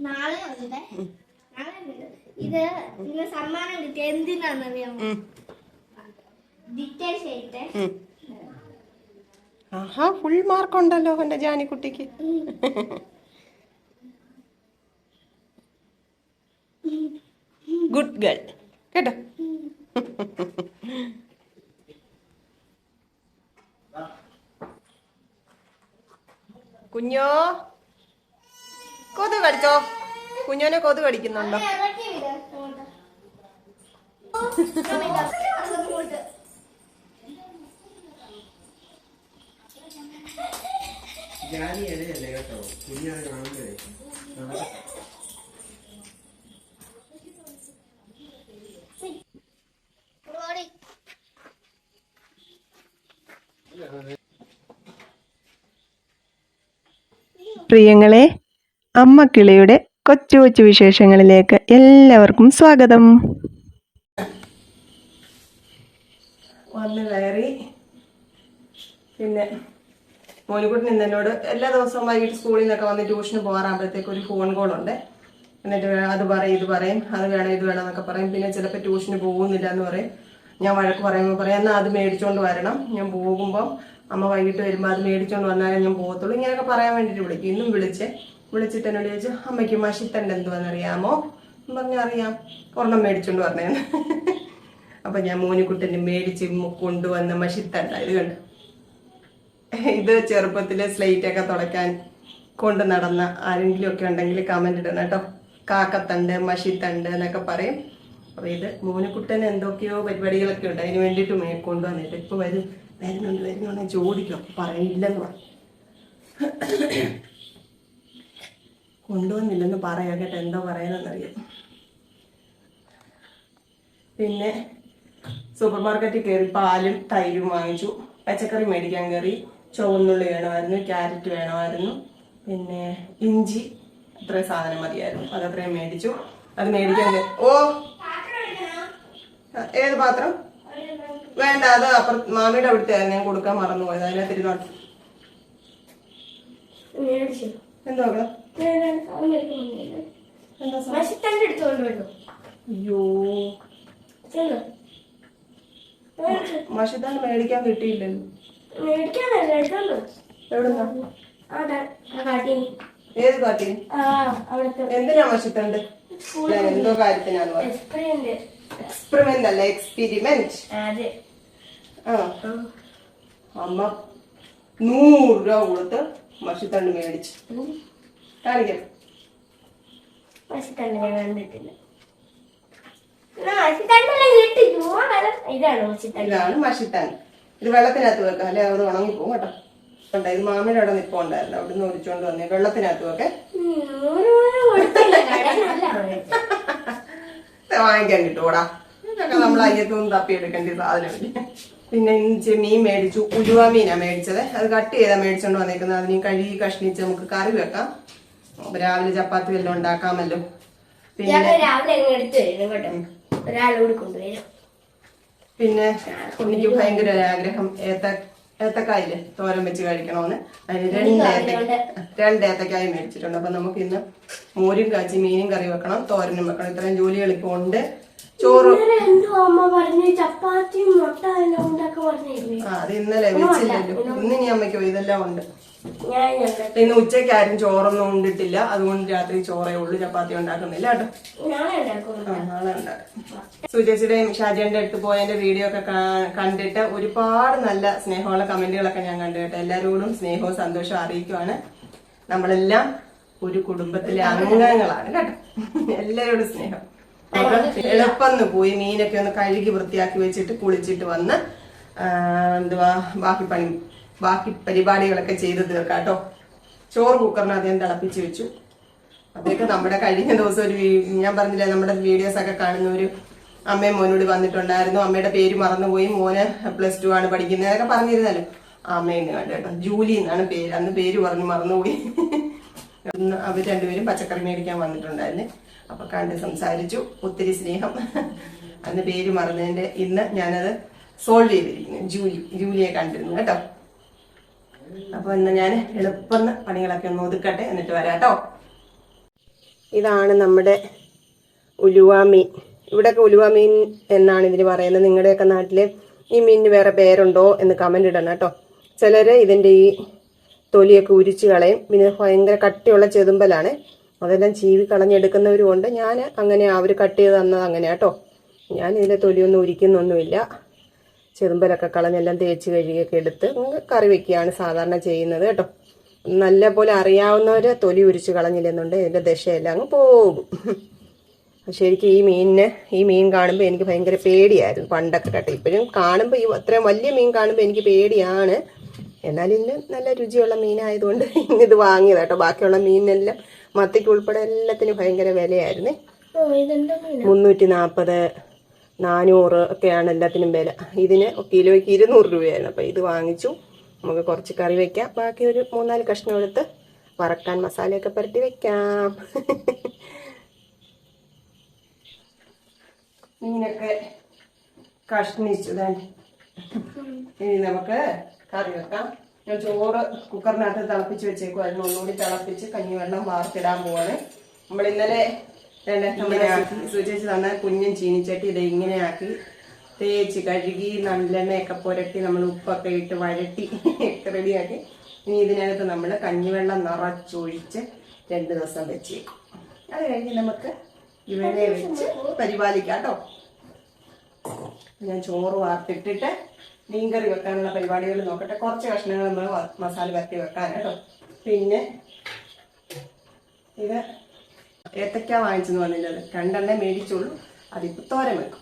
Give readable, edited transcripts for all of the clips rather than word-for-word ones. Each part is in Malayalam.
നാളെ ഇത് ഇന്ന് സമ്മാനം കിട്ടിയ എന്തിനാണെന്നറിയാമോ? ആഹാ, ഫുൾ മാർക്ക് ഉണ്ടല്ലോ എന്റെ ജാനിക്കുട്ടിക്ക്. ഗുഡ് ഗേൾ കേട്ടോ. കുഞ്ഞോ, കൊതു കടിച്ചോ? കുഞ്ഞോനെ കൊതു കടിക്കുന്നുണ്ടോ? പ്രിയങ്ങളെ, അമ്മ കിളിയുടെ കൊച്ചു കൊച്ചു വിശേഷങ്ങളിലേക്ക് എല്ലാവർക്കും സ്വാഗതം. വന്ന് കയറി. പിന്നെ മോനിക്കുട്ടൻ ഇന്നോട് എല്ലാ ദിവസവും വൈകിട്ട് സ്കൂളിൽ നിന്നൊക്കെ വന്ന് ട്യൂഷന് പോകാറാകുമ്പോഴത്തേക്ക് ഒരു ഫോൺ കോൾ ഉണ്ട്. എന്നിട്ട് അത് പറയും ഇത് പറയും, അത് വേണം ഇത് വേണം എന്നൊക്കെ പറയും. പിന്നെ ചിലപ്പോൾ ട്യൂഷന് പോകുന്നില്ല എന്ന് പറയും. ഞാൻ വഴക്ക് പറയുമ്പോൾ പറയാം എന്നാൽ അത് മേടിച്ചോണ്ട് വരണം, ഞാൻ പോകുമ്പോൾ അമ്മ വൈകിട്ട് വരുമ്പോൾ അത് മേടിച്ചോണ്ട് വന്നാലേ ഞാൻ പോകത്തുള്ളൂ. ഇങ്ങനെയൊക്കെ പറയാൻ വേണ്ടിയിട്ട് വിളിക്കും. ഇന്നും വിളിച്ചിട്ട് എന്നോട് ചോദിച്ചു അമ്മയ്ക്ക് മഷിത്തണ്ട് എന്തുവാന്നറിയാമോ എന്ന് പറഞ്ഞാൽ അറിയാം, ഒരെണ്ണം മേടിച്ചോണ്ട് പറഞ്ഞേന്ന്. അപ്പൊ ഞാൻ മോനിക്കുട്ടന് മേടിച്ച് കൊണ്ടുവന്ന മഷിത്തണ്ട ഇത് കണ്ട്. ഇത് ചെറുപ്പത്തില് സ്ലേറ്റ് ഒക്കെ തുടയ്ക്കാൻ കൊണ്ട് നടന്ന ആരെങ്കിലും ഒക്കെ ഉണ്ടെങ്കിൽ കമന്റ് ഇടണം കേട്ടോ. കാക്കത്തണ്ട് മഷിത്തണ്ട് എന്നൊക്കെ പറയും. അപ്പൊ ഇത് മോനിക്കുട്ടന് എന്തൊക്കെയോ പരിപാടികളൊക്കെ ഉണ്ട്, അതിന് വേണ്ടിയിട്ട് കൊണ്ടുവന്നിട്ട് ഇപ്പൊ വരുന്നുണ്ട് ചോദിക്കും, പറയില്ലെന്ന് പറഞ്ഞു. കൊണ്ടുവന്നില്ലെന്ന് പറയാം കേട്ടോ, എന്തോ പറയാനെന്നറിയാം. പിന്നെ സൂപ്പർ മാർക്കറ്റിൽ കയറി പാലും തൈരും വാങ്ങിച്ചു. പച്ചക്കറി മേടിക്കാൻ കയറി. ചുവന്നുള്ളി വേണമായിരുന്നു, ക്യാരറ്റ് വേണമായിരുന്നു, പിന്നെ ഇഞ്ചി, അത്രയും സാധനം മതിയായിരുന്നു. അതത്രയും മേടിച്ചു. അത് മേടിക്കാൻ ഓ ഏത് പാത്രം വേണ്ട, അത് അപ്പുറത്ത് മാമിയുടെ അവിടുത്തെ ഞാൻ കൊടുക്കാൻ മറന്നുപോയത്. അതിനകത്ത് ഇരുന്നോട്ടെ. എന്തോ അയ്യോ, മഷിത്താൻ മേടിക്കാൻ കിട്ടിയില്ലല്ലോ. എവിടുന്നാ? ഏത് കാട്ടി? എന്തിനാ മഷിത്തണ്ട്? എന്തോ കാര്യത്തിനാന്ന് പറഞ്ഞു. എക്സ്പെരിമെന്റ് അല്ല, എക്സ്പെരിമെന്റ്. അമ്മ 100 രൂപ കൊടുത്ത് മഷിത്തണ്ട് മേടിച്ചു. കാണിക്കാം. ഇതാണ് മഷിത്തണ്ട്. ഇത് വെള്ളത്തിനകത്ത് വെക്കാം, അല്ലെ അത് ഉണങ്ങിപ്പോകും കേട്ടോ. ഇത് മാമിയുടെ അവിടെ നിപ്പുണ്ടായിരുന്നു, അവിടുന്ന് ഒഴിച്ചോണ്ട് വന്നേ. വെള്ളത്തിനകത്ത് വെക്കെ വാങ്ങിക്കാൻ കിട്ടൂടാ. ഇതൊക്കെ നമ്മൾ അയ്യത്തൊന്നും തപ്പിയെടുക്കേണ്ട സാധനമില്ല. പിന്നെ മീൻ മേടിച്ചു. ഉലുവ മീനാ മേടിച്ചത്. അത് കട്ട് ചെയ്താ മേടിച്ചോണ്ട് വന്നേക്കുന്നത്. അതിന് കഴുകി കഷ്ണിച്ച് നമുക്ക് കറി വെക്കാം. രാവിലെ ചപ്പാത്തി വല്ലതും ഉണ്ടാക്കാമല്ലോ. പിന്നെ എനിക്ക് ഭയങ്കര ഒരു ആഗ്രഹം ഏത്തക്കായില് തോരൻ വെച്ച് കഴിക്കണമെന്ന്. അതിന് 2 ഏത്തക്കായ മേടിച്ചിട്ടുണ്ട്. അപ്പൊ നമുക്ക് ഇന്ന് മോരും കാച്ചി മീനും കറി വെക്കണം, തോരനും വെക്കണം. ഇത്രയും ജോലികൾ ഇപ്പൊ ഉണ്ട്. ചോറ് അത് ഇന്നലെ വെച്ചില്ലല്ലോ. ഇന്നിനി അമ്മയ്ക്കോ ഇതെല്ലാം ഉണ്ട്. ഇന്ന് ഉച്ചയ്ക്ക് ആരും ചോറൊന്നും ഉണ്ടിട്ടില്ല, അതുകൊണ്ട് രാത്രി ചോറേ ഉള്ളു, ചപ്പാത്തി ഉണ്ടാക്കുന്നില്ല കേട്ടോ. നാളെ ഉണ്ടാക്കും. സുജേച്ചിയുടെയും ഷാജിയുടെ അടുത്ത് പോയതിന്റെ വീഡിയോ ഒക്കെ കണ്ടിട്ട് ഒരുപാട് നല്ല സ്നേഹമുള്ള കമന്റുകളൊക്കെ ഞാൻ കണ്ടു കേട്ടോ. എല്ലാരോടും സ്നേഹവും സന്തോഷവും അറിയിക്കുവാണ്. നമ്മളെല്ലാം ഒരു കുടുംബത്തിലെ അംഗങ്ങളാണ് കേട്ടോ. എല്ലാരോടും സ്നേഹം. എളുപ്പം പോയി മീനൊക്കെ ഒന്ന് കഴുകി വൃത്തിയാക്കി വെച്ചിട്ട് കുളിച്ചിട്ട് വന്ന് ബാക്കി പരിപാടികളൊക്കെ ചെയ്ത് തീർക്കാട്ടോ. ചോറ് കുക്കറിനകത്ത് ഞാൻ തിളപ്പിച്ച് വെച്ചു. അതൊക്കെ നമ്മുടെ കഴിഞ്ഞ ദിവസം ഞാൻ പറഞ്ഞില്ലേ, നമ്മുടെ വീഡിയോസ് ഒക്കെ കാണുന്ന ഒരു അമ്മയും മോനോട് വന്നിട്ടുണ്ടായിരുന്നു. അമ്മയുടെ പേര് മറന്നുപോയി, മോന് +2 ആണ് പഠിക്കുന്നത് എന്നൊക്കെ പറഞ്ഞിരുന്നല്ലോ. അമ്മയെന്ന് കണ്ടു കേട്ടോ. ജൂലി എന്നാണ് പേര്. അന്ന് പേര് പറഞ്ഞു മറന്നുപോയി. അവർ രണ്ടുപേരും പച്ചക്കറി മേടിക്കാൻ വന്നിട്ടുണ്ടായിരുന്നു. അപ്പൊ കണ്ട് സംസാരിച്ചു. ഒത്തിരി സ്നേഹം. അന്ന് പേര് മറന്നതിന്റെ ഇന്ന് ഞാനത് സോൾവ് ചെയ്തിരിക്കുന്നു. ജൂലിയെ കണ്ടിരുന്നു കേട്ടോ. അപ്പൊ ഇന്ന് ഞാൻ എളുപ്പം പണികളൊക്കെ ഒന്ന് ഒതുക്കട്ടെ, എന്നിട്ട് വരാം കേട്ടോ. ഇതാണ് നമ്മുടെ ഉലുവ മീൻ. ഇവിടെയൊക്കെ ഉലുവ മീൻ എന്നാണ് ഇതിന് പറയുന്നത്. നിങ്ങളുടെയൊക്കെ നാട്ടില് ഈ മീനിന് വേറെ പേരുണ്ടോ എന്ന് കമന്റ് ഇടണം കേട്ടോ. ചിലര് ഇതിന്റെ ഈ തൊലിയൊക്കെ ഉരിച്ചു കളയും. പിന്നെ ഭയങ്കര കട്ടിയുള്ള ചെതുമ്പലാണ്, അതെല്ലാം ചീവി കളഞ്ഞെടുക്കുന്നവരും ഉണ്ട്. ഞാൻ അങ്ങനെ അവർ കട്ട് ചെയ്ത് തന്നത് അങ്ങനെ കേട്ടോ. ഞാൻ ഇതിന്റെ തൊലിയൊന്നും ഉരിക്കുന്നൊന്നുമില്ല. ചെതുമ്പലൊക്കെ കളഞ്ഞെല്ലാം തേച്ച് കഴുകിയൊക്കെ എടുത്ത് കറി വെക്കുകയാണ് സാധാരണ ചെയ്യുന്നത് കേട്ടോ. നല്ല പോലെ അറിയാവുന്നവര് തൊലി ഉരിച്ച് കളഞ്ഞില്ലെന്നുണ്ട് ഇതിന്റെ ദശയെല്ലാം അങ്ങ് പോകും. ശരിക്കും ഈ മീൻ കാണുമ്പോൾ എനിക്ക് ഭയങ്കര പേടിയായിരുന്നു പണ്ടൊക്കെ കേട്ടോ. ഇപ്പോഴും കാണുമ്പോൾ ഈ അത്രയും വലിയ മീൻ കാണുമ്പോൾ എനിക്ക് പേടിയാണ്. എന്നാലും ഇതിന് നല്ല രുചിയുള്ള മീനായതുകൊണ്ട് ഇത് വാങ്ങിയത് കേട്ടോ. ബാക്കിയുള്ള മീനിനെല്ലാം മത്തിക്ക് ഉൾപ്പെടെ എല്ലാത്തിനും ഭയങ്കര വിലയായിരുന്നു. 340, 400 ഒക്കെയാണ് എല്ലാത്തിനും വില. ഇതിന് കിലോയ്ക്ക് 200 രൂപയായിരുന്നു. അപ്പം ഇത് വാങ്ങിച്ചു. നമുക്ക് കുറച്ച് കറി വെക്കാം. ബാക്കി ഒരു 3-4 കഷ്ണം എടുത്ത് വറക്കാൻ മസാലയൊക്കെ പുരട്ടി വെക്കാം. മീനൊക്കെ കഷ്ണിച്ചു തന്നെ. ഇനി നമുക്ക് കറി വെക്കാം. ഞാൻ ചോറ് കുക്കറിനകത്ത് തിളപ്പിച്ച് വെച്ചേക്കുമായിരുന്നു. ഒന്നുകൂടി തിളപ്പിച്ച് കഞ്ഞിവെള്ളം വാർത്തിടാൻ പോവാണ്. നമ്മൾ ഇന്നലെ നമ്മുടെ സൂചിച്ച് തന്ന കുഞ്ഞൻ ചീനിച്ചട്ടി ഇത് ഇങ്ങനെ ആക്കി തേച്ച് കഴുകി നല്ലെണ്ണയൊക്കെ പുരട്ടി നമ്മൾ ഉപ്പൊക്കെ ഇട്ട് വഴട്ടി റെഡിയാക്കി. ഇനി ഇതിനകത്ത് നമ്മൾ കഞ്ഞിവെള്ളം നിറച്ചൊഴിച്ച് 2 ദിവസം വെച്ചേക്കും. അത് കഴിഞ്ഞ് നമുക്ക് ഇവരെ വെച്ച് പരിപാലിക്കാം കേട്ടോ. ഞാൻ ചോറ് വാർത്തിട്ടിട്ട് മീൻകറി വെക്കാനുള്ള പരിപാടികൾ നോക്കട്ടെ. കുറച്ച് കഷ്ണങ്ങൾ നമ്മൾ മസാല പരത്തി വെക്കാൻ കേട്ടോ. പിന്നെ ഇത് ഏത്തക്ക വാങ്ങിച്ചെന്ന് പറഞ്ഞില്ലത് 2 എണ്ണ മേടിച്ചോളൂ. അതിപ്പോൾ തോരൻ വെക്കും.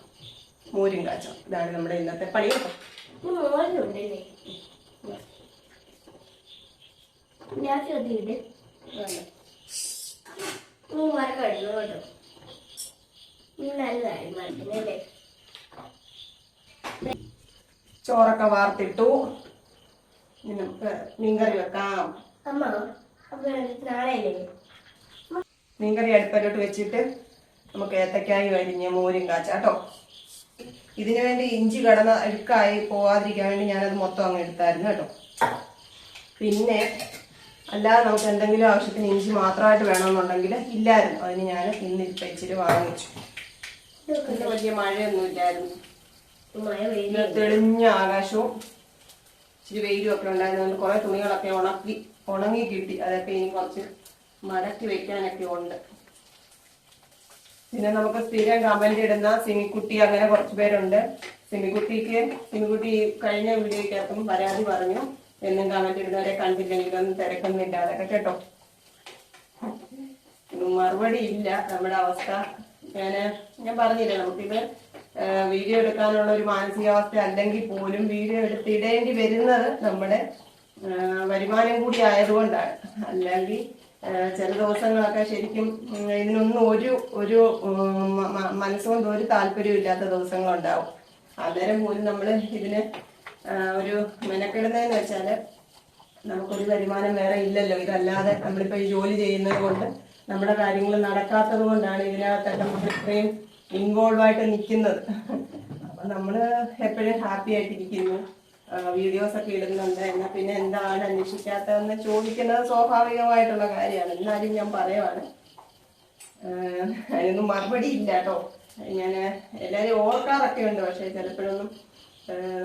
മോരും കാച്ചോ. ഇതാണ് നമ്മുടെ ഇന്നത്തെ പണി കേട്ടോ. ചോറൊക്കെ വാർത്തിട്ടു. നമുക്ക് മീൻകറി വെക്കാം. മീൻകറി അടുപ്പിലോട്ട് വെച്ചിട്ട് നമുക്ക് ഏത്തക്കായി കഴിഞ്ഞ് മോരും കാച്ചാട്ടോ. ഇതിനു വേണ്ടി ഇഞ്ചി കടന്ന അഴുക്കായി പോവാതിരിക്കാൻ വേണ്ടി ഞാനത് മൊത്തം അങ്ങ് എടുത്തായിരുന്നു കേട്ടോ. പിന്നെ അല്ലാതെ നമുക്ക് എന്തെങ്കിലും ആവശ്യത്തിന് ഇഞ്ചി മാത്രമായിട്ട് വേണമെന്നുണ്ടെങ്കിൽ ഇല്ലായിരുന്നു. അതിന് ഞാൻ ഇന്നിപ്പോൾ ഇച്ചിരി വാങ്ങിച്ചു. പിന്നെ വലിയ മഴയൊന്നും ഇല്ലായിരുന്നു. തെളിഞ്ഞ ആകാശവും ഇച്ചിരി വെയിലും ഒക്കെ ഉണ്ടായിരുന്നുകൊണ്ട് കുറെ തുണികളൊക്കെ ഉണങ്ങി കിട്ടി. അതൊക്കെ ഇനി കുറച്ച് മടക്കി വെക്കാനൊക്കെ ഉണ്ട്. പിന്നെ നമുക്ക് സ്ഥിരം കമന്റ് ഇടുന്ന സിമിക്കുട്ടി, അങ്ങനെ കുറച്ച് പേരുണ്ട്. സിമിക്കുട്ടി കഴിഞ്ഞ വീഡിയോക്കകത്തും പരാതി പറഞ്ഞു. എന്നും കമന്റ് ഇടുന്നവരെ കണ്ടില്ലെങ്കിലൊന്നും തിരക്കുന്നില്ല അതൊക്കെ കേട്ടോ. മറുപടി ഇല്ല. നമ്മുടെ അവസ്ഥ ഞാൻ പറഞ്ഞില്ലേ, നമുക്കിത് വീഡിയോ എടുക്കാനുള്ള ഒരു മാനസികാവസ്ഥ അല്ലെങ്കിൽ പോലും വീഡിയോ എടുത്തിടേണ്ടി വരുന്നത് നമ്മുടെ വരുമാനം കൂടി ആയതുകൊണ്ടാണ്. അല്ലെങ്കിൽ ചില ദിവസങ്ങളൊക്കെ ശരിക്കും ഇതിനൊന്നും ഒരു മനസ്സുകൊണ്ട് ഒരു താല്പര്യവും ഇല്ലാത്ത ദിവസങ്ങളുണ്ടാവും. അന്നേരം പോലും നമ്മൾ ഇതിന് ഒരു മെനക്കെടുന്നതെന്ന് വെച്ചാല് നമുക്കൊരു വരുമാനം വേറെ ഇല്ലല്ലോ. ഇതല്ലാതെ നമ്മളിപ്പോ ഈ ജോലി ചെയ്യുന്നത് കൊണ്ട് നമ്മുടെ കാര്യങ്ങൾ നടക്കാത്തത് കൊണ്ടാണ് ഇതിനകത്തൊക്കെ നമ്മൾ ഇത്രയും ഇൻവോൾവ് ആയിട്ട് നിൽക്കുന്നത്. അപ്പൊ നമ്മള് എപ്പോഴും ഹാപ്പി ആയിട്ടിരിക്കുന്നു. വീഡിയോസ് ഒക്കെ ഇടുന്നുണ്ട്. എന്നാൽ പിന്നെ എന്താണ് അന്വേഷിക്കാത്തതെന്ന് ചോദിക്കുന്നത് സ്വാഭാവികമായിട്ടുള്ള കാര്യമാണ്. എന്നാലും ഞാൻ പറയുവാണ്, അതിനൊന്നും മറുപടി ഇല്ല കേട്ടോ. ഞാൻ എല്ലാവരും ഓർക്കാറൊക്കെ ഉണ്ട്, പക്ഷെ ചിലപ്പോഴൊന്നും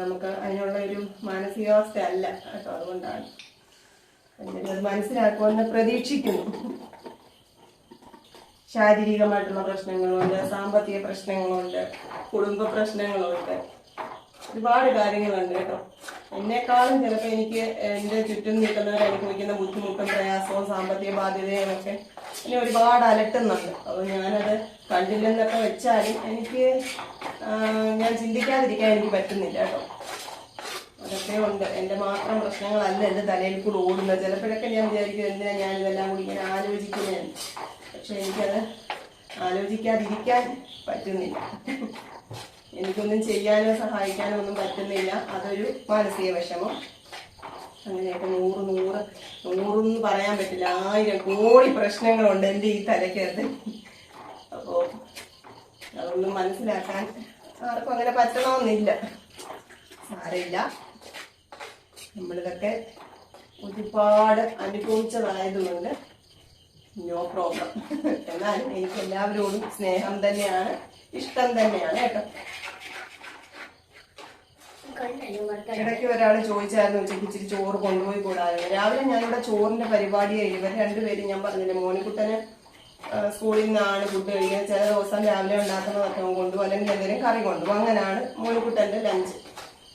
നമുക്ക് അതിനുള്ള ഒരു മാനസികാവസ്ഥ അല്ല കേട്ടോ. അതുകൊണ്ടാണ് എല്ലാവരും അത് മനസ്സിലാക്കുമെന്ന് പ്രതീക്ഷിക്കുന്നു. ശാരീരികമായിട്ടുള്ള പ്രശ്നങ്ങളുണ്ട്, സാമ്പത്തിക പ്രശ്നങ്ങളുണ്ട്, കുടുംബ പ്രശ്നങ്ങളുണ്ട്, ഒരുപാട് കാര്യങ്ങളുണ്ട് കേട്ടോ. എന്നെക്കാളും ചിലപ്പോൾ എനിക്ക് എൻ്റെ ചുറ്റും നിൽക്കുന്നവർ അനുഭവിക്കുന്ന ബുദ്ധിമുട്ടും പ്രയാസവും സാമ്പത്തിക ബാധ്യതയും ഒക്കെ എന്നെ ഒരുപാട് അലട്ടുന്നുണ്ട്. അപ്പോൾ ഞാനത് കണ്ടില്ലെന്നൊക്കെ വെച്ചാലും ഞാൻ ചിന്തിക്കാതിരിക്കാൻ എനിക്ക് പറ്റുന്നില്ല കേട്ടോ. അതൊക്കെ ഉണ്ട്. എൻ്റെ മാത്രം പ്രശ്നങ്ങളല്ല എൻ്റെ തലയിൽ കൂടെ ഓടുന്നത്. ചിലപ്പോഴൊക്കെ ഞാൻ വിചാരിക്കും എന്തിനാ ഞാനിതെല്ലാം കൂടി ഇങ്ങനെ ആലോചിക്കുന്നതെന്ന്. പക്ഷെ എനിക്കത് ആലോചിക്കാതിരിക്കാൻ പറ്റുന്നില്ല. എനിക്കൊന്നും ചെയ്യാനോ സഹായിക്കാനോ ഒന്നും പറ്റുന്നില്ല. അതൊരു മാനസിക വിഷമം. അങ്ങനെയൊക്കെ 100 പറയാൻ പറ്റില്ല. 1000 കോടി പ്രശ്നങ്ങളുണ്ട് എൻ്റെ ഈ തലയ്ക്കകത്ത്. അപ്പോ അതൊന്നും മനസ്സിലാക്കാൻ ആർക്കും അങ്ങനെ പറ്റണമെന്നില്ല. സാരമില്ല, നമ്മളിതൊക്കെ ഒരുപാട് അനുഭവിച്ചതായതുകൊണ്ട് നോ പ്രോബ്ലം. എന്നാലും എനിക്ക് എല്ലാവരോടും സ്നേഹം തന്നെയാണ്, ഇഷ്ടം തന്നെയാണ് കേട്ടോ. ഇടയ്ക്ക് ഒരാൾ ചോദിച്ചായിരുന്നു ഉച്ചയ്ക്ക് ഇച്ചിരി ചോറ് കൊണ്ടുപോയി കൂടാതെ. രാവിലെ ഞാനിവിടെ ചോറിന്റെ പരിപാടിയായി. ഇവർ രണ്ടുപേരും ഞാൻ പറഞ്ഞില്ലേ, മോനിക്കുട്ടന് സ്കൂളിൽ നിന്നാണ് ഫുഡ് കഴിക്കുക. ചില ദിവസം രാവിലെ ഉണ്ടാക്കുന്നതൊക്കെ കൊണ്ടുപോകും, അല്ലെങ്കിൽ എന്തെങ്കിലും കറി കൊണ്ടുപോകും. അങ്ങനെയാണ് മോനിക്കുട്ടന്റെ ലഞ്ച്.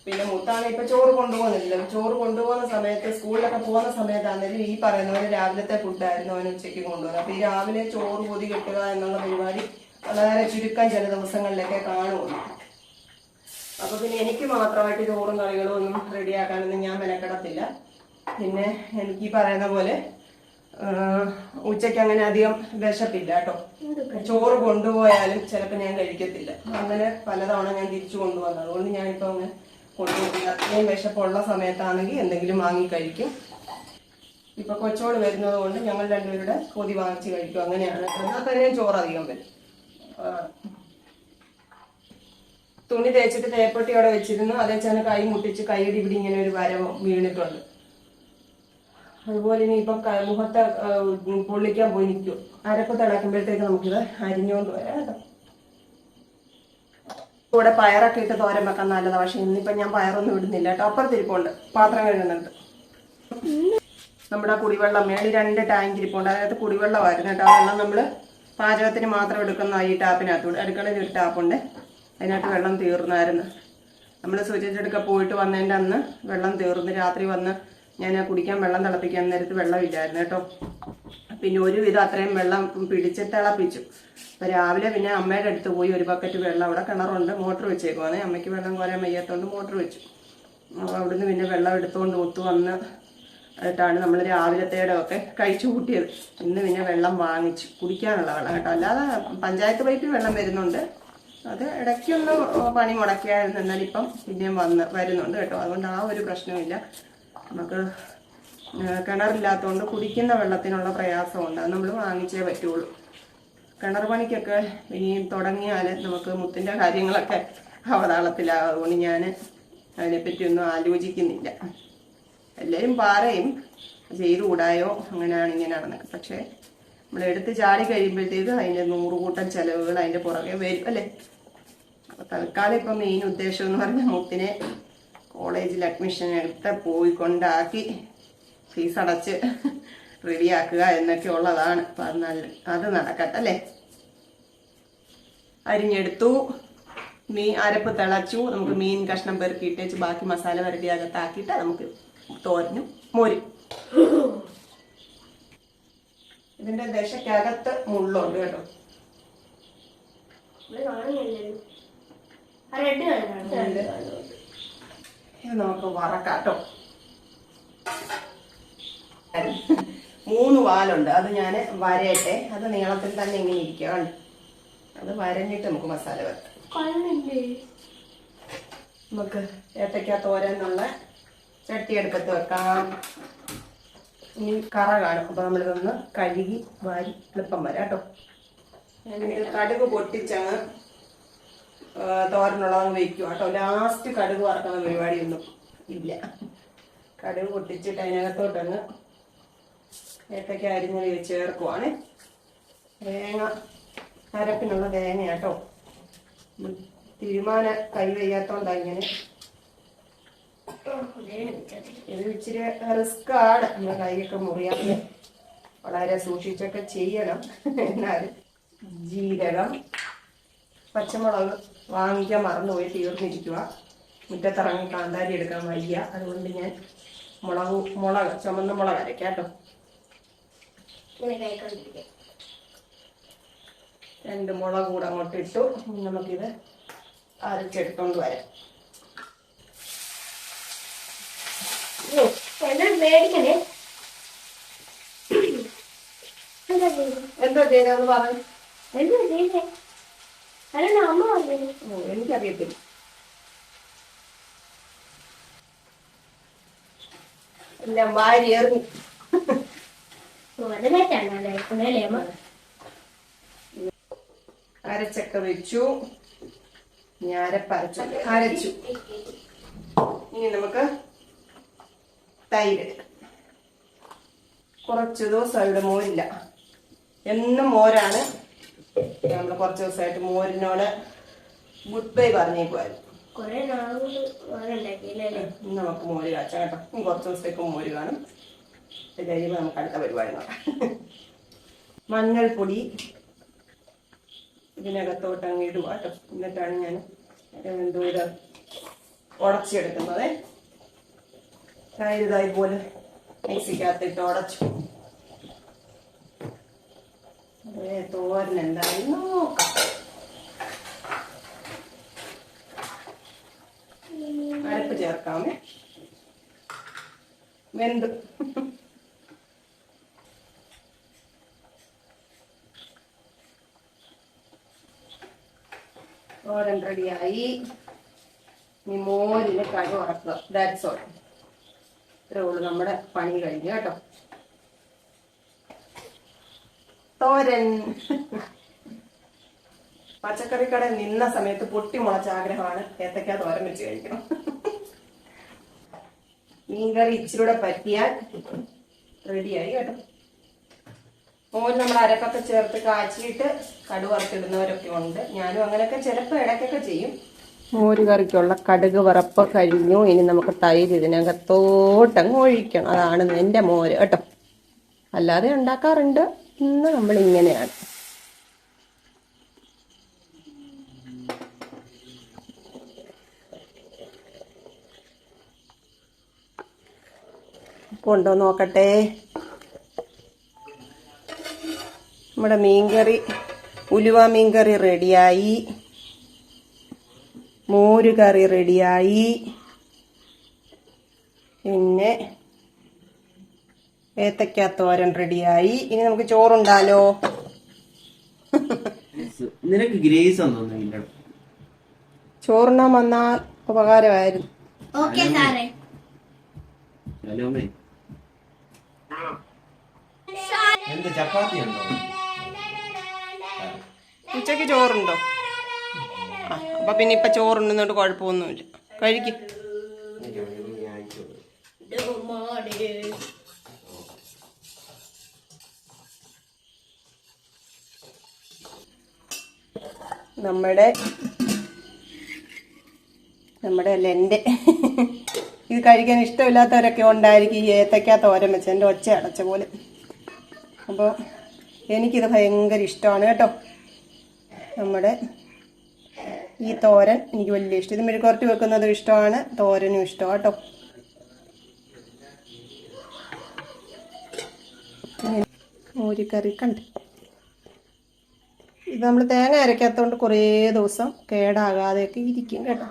പിന്നെ മൂത്താണ് ഇപ്പൊ ചോറ് കൊണ്ടുപോകുന്നില്ല. ചോറ് കൊണ്ടുപോകുന്ന സമയത്ത് സ്കൂളിലൊക്കെ പോകുന്ന സമയത്താണെങ്കിലും ഈ പറയുന്ന പോലെ രാവിലത്തെ ഫുഡായിരുന്നു അവന് ഉച്ചയ്ക്ക് കൊണ്ടുപോകുന്നത്. അപ്പൊ ഈ രാവിലെ ചോറ് പൊതി കെട്ടുക എന്നുള്ള പരിപാടി വളരെ ചുരുക്കം ചില ദിവസങ്ങളിലൊക്കെ കാണുള്ളൂ. അപ്പൊ പിന്നെ എനിക്ക് മാത്രമായിട്ട് ചോറും കറികളും ഒന്നും റെഡിയാക്കാനൊന്നും ഞാൻ മെനക്കെടത്തില്ല. പിന്നെ എനിക്ക് ഈ പറയുന്ന പോലെ ഉച്ചയ്ക്ക് അങ്ങനെ അധികം വിശപ്പില്ല കേട്ടോ. ചോറ് കൊണ്ടുപോയാലും ചിലപ്പോൾ ഞാൻ കഴിക്കത്തില്ല. അങ്ങനെ പലതവണ ഞാൻ തിരിച്ചു കൊണ്ടുവന്നത്. അതുകൊണ്ട് ഞാനിപ്പോ അങ്ങനെ കൊണ്ടുപോകില്ല. അത്രയും വിശപ്പുള്ള സമയത്താണെങ്കിൽ എന്തെങ്കിലും വാങ്ങി കഴിക്കും. ഇപ്പൊ കൊച്ചോട് വരുന്നത് കൊണ്ട് ഞങ്ങൾ രണ്ടുപേരുടെ കൊതി വാങ്ങിച്ച് കഴിക്കും. അങ്ങനെയാണ്. എന്നാൽ തന്നെയും ചോറ് അധികം വരും. തുണി തേച്ചിട്ട് തേപ്പൊട്ടി അവിടെ വെച്ചിരുന്നു. അതേ ചെന്ന് കൈ മുട്ടിച്ച് കൈയുടെ ഇവിടെ ഇങ്ങനെ ഒരു വരവ് വീണിട്ടുണ്ട്. അതുപോലെ ഇനി ഇപ്പൊ മുഖത്തെ പൊള്ളിക്കാൻ പോയി നിൽക്കും. അരപ്പ് തിളക്കുമ്പോഴത്തേക്ക് നമുക്കിത് അരിഞ്ഞുകൊണ്ട് വരാം കേട്ടോ. കൂടെ പയറൊക്കെ ഇട്ട് തോരൻ വെക്കാൻ നല്ലതാണ്. പക്ഷെ ഇന്നിപ്പോ ഞാൻ പയറൊന്നും ഇടുന്നില്ല കേട്ടോ. അപ്പുറത്തിരിപ്പുണ്ട് പാത്രം കഴുകുന്നുണ്ട്. നമ്മുടെ കുടിവെള്ളം മേളിൽ 2 ടാങ്ക് ഇരിപ്പുണ്ട്. അതായത് കുടിവെള്ളമായിരുന്നു കേട്ടോ. ആ വെള്ളം നമ്മള് പാചകത്തിന് മാത്രം എടുക്കുന്ന ഈ ടാപ്പിനകത്തൂടെ. അടുക്കളയിൽ ഒരു ടാപ്പുണ്ട്, അതിനകത്ത് വെള്ളം തീർന്നായിരുന്നു. നമ്മൾ സ്വിച്ച് പോയിട്ട് വന്നതിൻ്റെ അന്ന് വെള്ളം തീർന്ന് രാത്രി വന്ന് ഞാൻ കുടിക്കാൻ വെള്ളം തിളപ്പിക്കാൻ നേരത്ത് വെള്ളമില്ലായിരുന്നു കേട്ടോ. പിന്നെ ഒരുവിധം അത്രയും വെള്ളം പിടിച്ച് തിളപ്പിച്ചു. അപ്പൊ രാവിലെ പിന്നെ അമ്മയുടെ അടുത്ത് പോയി ഒരു ബക്കറ്റ് വെള്ളം, അവിടെ കിണറുണ്ട്, മോട്ടർ വെച്ചേക്കുവാണ്. അമ്മയ്ക്ക് വെള്ളം കോരാൻ വയ്യാത്തതുകൊണ്ട് മോട്ടർ വെച്ചു. അപ്പോൾ അവിടുന്ന് പിന്നെ വെള്ളം എടുത്തുകൊണ്ട് ഒത്തു വന്ന് ാണ് നമ്മൾ രാവിലത്തേടെ ഒക്കെ കഴിച്ചു കൂട്ടിയത്. ഇന്ന് പിന്നെ വെള്ളം വാങ്ങിച്ചു കുടിക്കാനുള്ള വെള്ളം കേട്ടോ. അല്ലാതെ പഞ്ചായത്ത് പൈപ്പിൽ വെള്ളം വരുന്നുണ്ട്. അത് ഇടയ്ക്കൊന്ന് പണി മുടക്കിയായിരുന്നു. എന്നാലും ഇപ്പം പിന്നെയും വരുന്നുണ്ട് കേട്ടോ. അതുകൊണ്ട് ആ ഒരു പ്രശ്നമില്ല. നമുക്ക് കിണറില്ലാത്തതുകൊണ്ട് കുടിക്കുന്ന വെള്ളത്തിനുള്ള പ്രയാസമുണ്ട്. അത് നമ്മൾ വാങ്ങിച്ചേ പറ്റുള്ളൂ. കിണർ പണിക്കൊക്കെ ഇനി തുടങ്ങിയാൽ നമുക്ക് മുത്തിൻ്റെ കാര്യങ്ങളൊക്കെ അവതാളത്തിലാകും. അതുകൊണ്ട് ഞാൻ അതിനെപ്പറ്റിയൊന്നും ആലോചിക്കുന്നില്ല. എല്ലാവരും പറയും ചെയ്തുകൂടായോ അങ്ങനെയാണ് ഇങ്ങനെയാണെന്നൊക്കെ. പക്ഷേ നമ്മൾ എടുത്ത് ചാടി കഴിയുമ്പോഴത്തേക്ക് അതിൻ്റെ 100 കൂട്ടം ചെലവുകൾ അതിൻ്റെ പുറകെ വരും അല്ലേ. അപ്പോൾ തൽക്കാലം ഇപ്പം മെയിൻ ഉദ്ദേശം എന്ന് പറഞ്ഞാൽ മുത്തിനെ കോളേജിൽ അഡ്മിഷൻ എടുത്ത് പോയി കൊണ്ടാക്കി ഫീസ് അടച്ച് റെഡിയാക്കുക എന്നൊക്കെ ഉള്ളതാണ്. അപ്പം അത് നടക്കട്ടെ അല്ലേ. അരിഞ്ഞെടുത്തു, അരപ്പ് തിളച്ചു. നമുക്ക് മീൻ കഷ്ണം പെറുക്കിയിട്ടേച്ച് ബാക്കി മസാല വരട്ടി അകത്താക്കിയിട്ട് നമുക്ക് തോരനും മോരും. ഇതിന്റെ ദശക്കകത്ത് മുള്ളുണ്ട് കേട്ടോ. ഇത് നമുക്ക് വറക്കാട്ടോ. 3 വാലുണ്ട്. അത് ഞാൻ വരയട്ടെ. അത് നീളത്തിൽ തന്നെ ഇങ്ങനെ ഇരിക്കുകയാണ്. അത് വരഞ്ഞിട്ട് നമുക്ക് മസാല വരട്ടാം. നമുക്ക് ഏത്തയ്ക്ക തോരനുള്ള ചട്ടി അടുപ്പത്ത് വെക്കാം. ഇനി കറ കാണും. അപ്പൊ നമ്മളിതൊന്ന് കഴുകി വാരി എളുപ്പം വരാം കേട്ടോ. ഞാനിത് കടുക് പൊട്ടിച്ചങ്ങ് തോരനുള്ളതങ്ങ് വെക്കുക കേട്ടോ. ലാസ്റ്റ് കടുക് വറക്കുന്ന പരിപാടിയൊന്നും ഇല്ല. കടുക് പൊട്ടിച്ചിട്ട് അതിനകത്തോട്ടങ്ങ് ഏത്തയ്ക്ക അരിഞ്ഞ് ചേർക്കുവാണ്. തേങ്ങ അരപ്പിനുള്ള തേങ്ങ കേട്ടോ. തീരുമാന കൈ വയ്യാത്തോണ്ടാ ഇങ്ങനെ. ഇത് ഇച്ചിരി റിസ്ക് ആണ്. നമ്മുടെ കൈയൊക്കെ മുറിയാതെ വളരെ സൂക്ഷിച്ചൊക്കെ ചെയ്യണം. എന്നാലും ജീരകം, പച്ചമുളക് വാങ്ങിക്കാൻ മറന്നുപോയി, തീർന്നിരിക്കുക. മുറ്റത്തിറങ്ങി കാന്താരി എടുക്കാൻ വയ്യ. അതുകൊണ്ട് ഞാൻ മുളക് ചുമന്ന മുളക് അരയ്ക്കാം കേട്ടോ. 2 മുളക് കൂടെ അങ്ങോട്ട് ഇട്ടു. നമുക്കിത് അരച്ചെടുത്തോണ്ട് വരാം. മേടിക്കണേ. എന്താ ചെയ്തെന്ന് പറഞ്ഞു. എന്താ ചെയ്തേ? അല്ല അമ്മ പറഞ്ഞു. എനിക്കറിയത്തില്ല. എല്ലാം വാരി എറിഞ്ഞു. അരച്ചൊക്കെ വെച്ചു. ഞാൻ അരച്ചു. ഇനി നമുക്ക് തൈര് എടുക്കാം. കുറച്ച് ദിവസമായി ഇവിടെ മോരില്ല. എന്നും മോരാണ്. നമ്മൾ കുറച്ച് ദിവസമായിട്ട് മോരിനോട് ഗുഡ് ബൈ പറഞ്ഞേക്കുമായിരുന്നു. ഇന്ന് നമുക്ക് മോര് കാച്ചാം കേട്ടോ. ഇനി കുറച്ച് ദിവസത്തേക്ക് മോര് കാണും. ഇത് കഴിയുമ്പോൾ നമുക്ക് അടുത്ത പരിപാടി നോക്കാം. മഞ്ഞൾപ്പൊടി ഇതിനകത്തോട്ട് അങ്ങ് ഇടുക കേട്ടോ. എന്നിട്ടാണ് ഞാൻ എന്തോ ഇത് ഉടച്ചെടുക്കുന്നത്. ഇതായി പോലെ മിക്സിക്കകത്തിട്ട് ഉടച്ചു. തോരൻ എന്തായാലും നോക്കാം. അരപ്പ് ചേർക്കാമേ. വെന്ത് തോരൻ റെഡിയായി. ഇനി മോരിന് കടുക് വറക്കുക. That's all. ഇത്രേ ഉള്ളൂ നമ്മുടെ പണി കഴിഞ്ഞു കേട്ടോ. തോരൻ പച്ചക്കറി കട നിന്ന സമയത്ത് പൊട്ടിമുളച്ച ആഗ്രഹമാണ് ഏത്തക്ക തോരൻ വെച്ച് കഴിക്കണം. മീൻകറി ഇച്ചിരൂടെ പറ്റിയാൽ റെഡിയായി കേട്ടോ. മോര് നമ്മൾ അരപ്പൊക്കെ ചേർത്ത് കാച്ചിയിട്ട് കടുക് വറുത്തിടുന്നവരൊക്കെ ഉണ്ട്. ഞാനും അങ്ങനെയൊക്കെ ചിലപ്പോൾ ഇടയ്ക്കൊക്കെ ചെയ്യും. മോര് കറിക്കുള്ള കടുക് വറപ്പ് കഴിഞ്ഞു. ഇനി നമുക്ക് തൈര് ഇതിനകത്തോട്ടങ്ങ് ഒഴിക്കണം. അതാണ് എൻ്റെ മോര് കേട്ടോ. അല്ലാതെ ഉണ്ടാക്കാറുണ്ട്. ഇന്ന് നമ്മൾ ഇങ്ങനെയാണ്. കൊണ്ടോ നോക്കട്ടെ. നമ്മുടെ മീൻകറി ഉലുവ മീൻകറി റെഡിയായി. മോര് കറി റെഡിയായി. പിന്നെ ഏത്തക്ക തോരൻ റെഡിയായി. ഇനി നമുക്ക് ചോറുണ്ടാലോ. നിനക്ക് ഗ്രേസ് ഒന്നുമില്ല. ചോറുണ്ണാൻ വന്നാൽ ഉപകാരമായിരുന്നു. ചപ്പാത്തി ഉണ്ടോ? ഉച്ചക്ക് ചോറുണ്ടോ? അപ്പൊ പിന്നെ ഇപ്പൊ ചോറുണ്ടെന്നോണ്ട് കുഴപ്പമൊന്നുമില്ല. കഴിക്കും. നമ്മുടെ അല്ല എൻ്റെ ഇത് കഴിക്കാൻ ഇഷ്ടമില്ലാത്തവരൊക്കെ ഉണ്ടായിരിക്കും. ഈ ഏത്തക്ക തോരൻ വെച്ച് എൻ്റെ ഒച്ച അടച്ച പോലെ. അപ്പോൾ എനിക്കിത് ഭയങ്കര ഇഷ്ടമാണ് കേട്ടോ. നമ്മുടെ ഈ തോരൻ എനിക്ക് വലിയ ഇഷ്ടം. ഇത് മെഴുകുവരട്ടി വെക്കുന്നതും ഇഷ്ടമാണ്, തോരനും ഇഷ്ടമാണ് കേട്ടോ. മോരുകറി കണ്ട് ഇത് നമ്മൾ തേങ്ങ അരയ്ക്കാത്തതുകൊണ്ട് കുറേ ദിവസം കേടാകാതെയൊക്കെ ഇരിക്കും കേട്ടോ.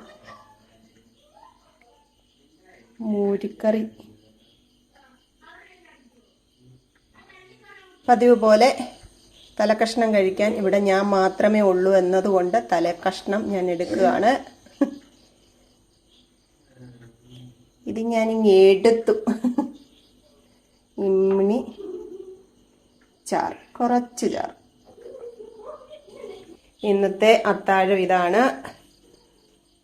മോരുകറി പതിവ് പോലെ തലക്കഷ്ണം കഴിക്കാൻ ഇവിടെ ഞാൻ മാത്രമേ ഉള്ളൂ എന്നതുകൊണ്ട് തലക്കഷ്ണം ഞാൻ എടുക്കുകയാണ്. ഇത് ഞാനിങ്ങ് എടുത്തു. ഇമ്മിണി ചാറ്, കുറച്ച് ചാറ്. ഇന്നത്തെ അത്താഴം ഇതാണ്.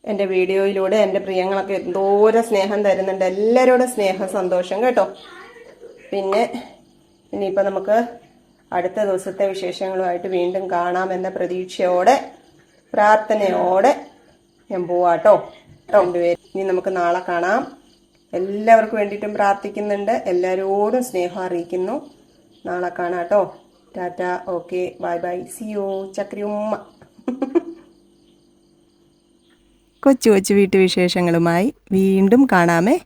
എൻ്റെ വീഡിയോയിലൂടെ എൻ്റെ പ്രിയങ്ങളൊക്കെ എന്തോരം സ്നേഹം തരുന്നുണ്ട്. എല്ലാവരോടും സ്നേഹം, സന്തോഷം കേട്ടോ. പിന്നെ ഇനിയിപ്പോൾ നമുക്ക് അടുത്ത ദിവസത്തെ വിശേഷങ്ങളുമായിട്ട് വീണ്ടും കാണാമെന്ന പ്രതീക്ഷയോടെ പ്രാർത്ഥനയോടെ ഞാൻ പോവാട്ടോ. രണ്ടുപേരും ഇനി നമുക്ക് നാളെ കാണാം. എല്ലാവർക്കും വേണ്ടിയിട്ടും പ്രാർത്ഥിക്കുന്നുണ്ട്. എല്ലാവരോടും സ്നേഹം അറിയിക്കുന്നു. നാളെ കാണാട്ടോ. Tata. Okay, bye bye, see you. Chakri ഉമ്മ. കൊച്ചു കൊച്ചു വീട്ടുവിശേഷങ്ങളുമായി വീണ്ടും കാണാമേ.